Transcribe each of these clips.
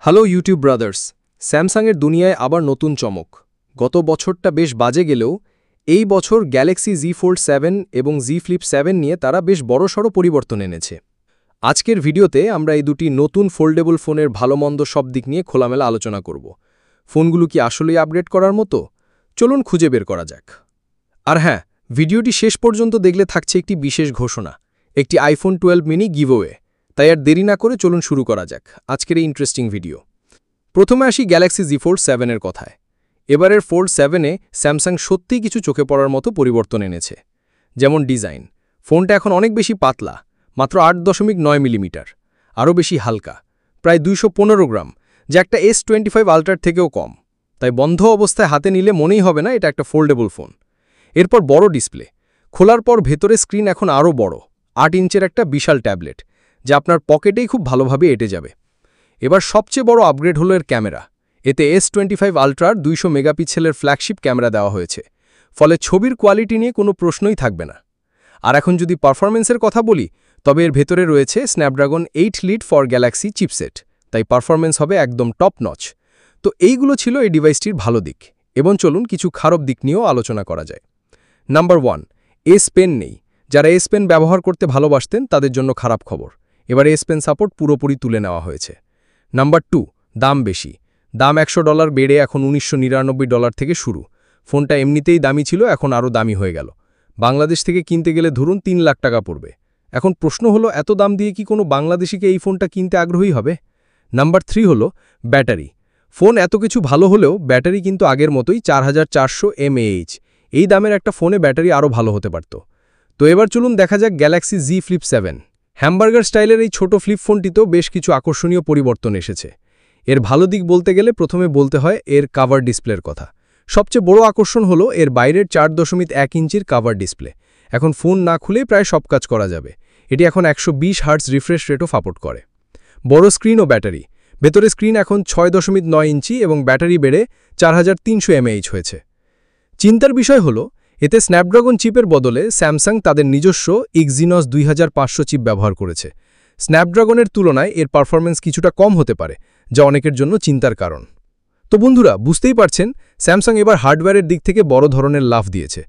Hello YouTube brothers, স্যামসাংয়ের দুনিয়ায় আবার নতুন চমক। গত বছরটা বেশ বাজে গেলেও এই বছর গ্যালাক্সি Z Fold 7 এবং Z Flip 7 নিয়ে তারা বেশ বড়সড় পরিবর্তন এনেছে। আজকের ভিডিওতে আমরা এই দুটি নতুন ফোল্ডেবল ফোনের ভালোমন্দ সব দিক নিয়ে খোলামেলা আলোচনা করব। ফোনগুলো কি আসলেই আপগ্রেড করার মতো? চলুন খুঁজে বের করা যাক। আর হ্যাঁ, ভিডিওটি শেষ পর্যন্ত দেখলে থাকছে একটি বিশেষ ঘোষণা, একটি আইফোন 12 মিনি গিভওয়ে। তাই আর দেরি না করে চলুন শুরু করা যাক আজকের এই ইন্টারেস্টিং ভিডিও। প্রথমে আসি গ্যালাক্সি Z Fold 7 এর কথায়। এবারের Fold 7-এ স্যামসাং সত্যিই কিছু চোখে পড়ার মতো পরিবর্তন এনেছে। যেমন ডিজাইন, ফোনটা এখন অনেক বেশি পাতলা, মাত্র 8.9 মিলিমিটার, আরও বেশি হালকা, প্রায় 215 গ্রাম, যা একটা S25 আল্ট্রার থেকেও কম। তাই বন্ধ অবস্থায় হাতে নিলে মনেই হবে না এটা একটা ফোল্ডেবল ফোন। এরপর বড় ডিসপ্লে, খোলার পর ভেতরে স্ক্রিন এখন আরও বড়, 8 ইঞ্চের একটা বিশাল ট্যাবলেট, যা আপনার পকেটেই খুব ভালোভাবে এঁটে যাবে। এবার সবচেয়ে বড় আপগ্রেড হলো এর ক্যামেরা। এতে S25 আল্ট্রার 200 মেগাপিক্সেলের ফ্ল্যাগশিপ ক্যামেরা দেওয়া হয়েছে, ফলে ছবির কোয়ালিটি নিয়ে কোনো প্রশ্নই থাকবে না। আর এখন যদি পারফরম্যান্সের কথা বলি, তবে এর ভেতরে রয়েছে Snapdragon 8 lead for Galaxy chipset, তাই পারফরম্যান্স হবে একদম টপ নচ। তো এইগুলো ছিল এই ডিভাইসটির ভালো দিক। এবং চলুন কিছু খারাপ দিক নিয়েও আলোচনা করা যায়। নাম্বার 1, S Pen নেই। যারা S Pen ব্যবহার করতে ভালোবাসতেন তাদের জন্য খারাপ খবর, এবার S Pen সাপোর্ট পুরোপুরি তুলে নেওয়া হয়েছে। নাম্বার 2, দাম বেশি। দাম $100 বেড়ে এখন $1999 থেকে শুরু। ফোনটা এমনিতেই দামি ছিল, এখন আরও দামি হয়ে গেল। বাংলাদেশ থেকে কিনতে গেলে ধরুন 3 লাখ টাকা পড়বে। এখন প্রশ্ন হলো, এত দাম দিয়ে কি কোনো বাংলাদেশিকে এই ফোনটা কিনতে আগ্রহী হবে? নাম্বার 3 হলো ব্যাটারি। ফোন এত কিছু ভালো হলেও ব্যাটারি কিন্তু আগের মতোই 4400 mAh। এই দামের একটা ফোনে ব্যাটারি আরও ভালো হতে পারত। তো এবার চলুন দেখা যাক গ্যালাক্সি Z Flip 7। হ্যামবার্গার স্টাইলের এই ছোট ফ্লিপ ফোনটিতেও বেশ কিছু আকর্ষণীয় পরিবর্তন এসেছে। এর ভালো দিক বলতে গেলে প্রথমে বলতে হয় এর কাভার ডিসপ্লের কথা। সবচেয়ে বড় আকর্ষণ হলো এর বাইরের 4.1 ইঞ্চির কাভার ডিসপ্লে। এখন ফোন না খুলেই প্রায় সব কাজ করা যাবে। এটি এখন 120 হার্টজ রিফ্রেশ রেটও সাপোর্ট করে। বড় স্ক্রিন ও ব্যাটারি, ভেতরে স্ক্রিন এখন 6.9 ইঞ্চি এবং ব্যাটারি বেড়ে 4300 mAh হয়েছে। চিন্তার বিষয় হলো, এতে স্ন্যাপড্রাগন চিপের বদলে স্যামসাং তাদের নিজস্ব Exynos 2500 চিপ ব্যবহার করেছে। স্ন্যাপড্রাগনের তুলনায় এর পারফরম্যান্স কিছুটা কম হতে পারে, যা অনেকের জন্য চিন্তার কারণ। তো বন্ধুরা, বুঝতেই পারছেন স্যামসাং এবার হার্ডওয়্যারের দিক থেকে বড় ধরনের লাফ দিয়েছে।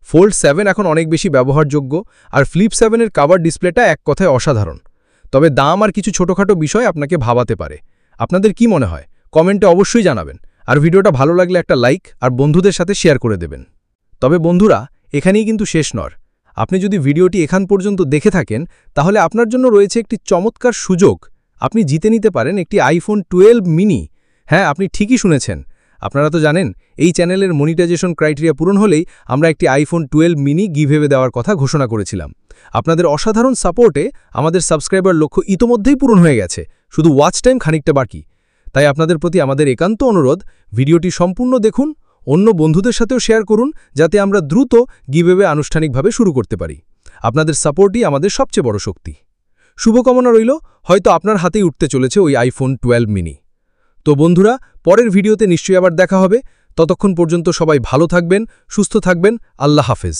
Fold 7 এখন অনেক বেশি ব্যবহারযোগ্য, আর Flip 7-এর কাভার ডিসপ্লেটা এক কথায় অসাধারণ। তবে দাম আর কিছু ছোটখাটো বিষয় আপনাকে ভাবাতে পারে। আপনাদের কি মনে হয় কমেন্টে অবশ্যই জানাবেন, আর ভিডিওটা ভালো লাগলে একটা লাইক আর বন্ধুদের সাথে শেয়ার করে দেবেন। তবে বন্ধুরা, এখানেই কিন্তু শেষ নয়। আপনি যদি ভিডিওটি এখান পর্যন্ত দেখে থাকেন, তাহলে আপনার জন্য রয়েছে একটি চমৎকার সুযোগ। আপনি জিতে নিতে পারেন একটি আইফোন 12 মিনি। হ্যাঁ, আপনি ঠিকই শুনেছেন। আপনারা তো জানেন এই চ্যানেলের মনিটাইজেশন ক্রাইটেরিয়া পূরণ হলেই আমরা একটি আইফোন 12 মিনি গিভঅ্যাওয়ে দেওয়ার কথা ঘোষণা করেছিলাম। আপনাদের অসাধারণ সাপোর্টে আমাদের সাবস্ক্রাইবার লক্ষ্য ইতোমধ্যেই পূরণ হয়ে গেছে, শুধু ওয়াচ টাইম খানিকটা বাকি। তাই আপনাদের প্রতি আমাদের একান্ত অনুরোধ, ভিডিওটি সম্পূর্ণ দেখুন, অন্য বন্ধুদের সাথেও শেয়ার করুন, যাতে আমরা দ্রুত গিভঅ্যাওয়ে আনুষ্ঠানিকভাবে শুরু করতে পারি। আপনাদের সাপোর্টই আমাদের সবচেয়ে বড় শক্তি। শুভকামনা রইল, হয়তো আপনার হাতেই উঠতে চলেছে ওই আইফোন 12 মিনি। তো বন্ধুরা, পরের ভিডিওতে নিশ্চয়ই আবার দেখা হবে। ততক্ষণ পর্যন্ত সবাই ভালো থাকবেন, সুস্থ থাকবেন। আল্লাহ হাফেজ।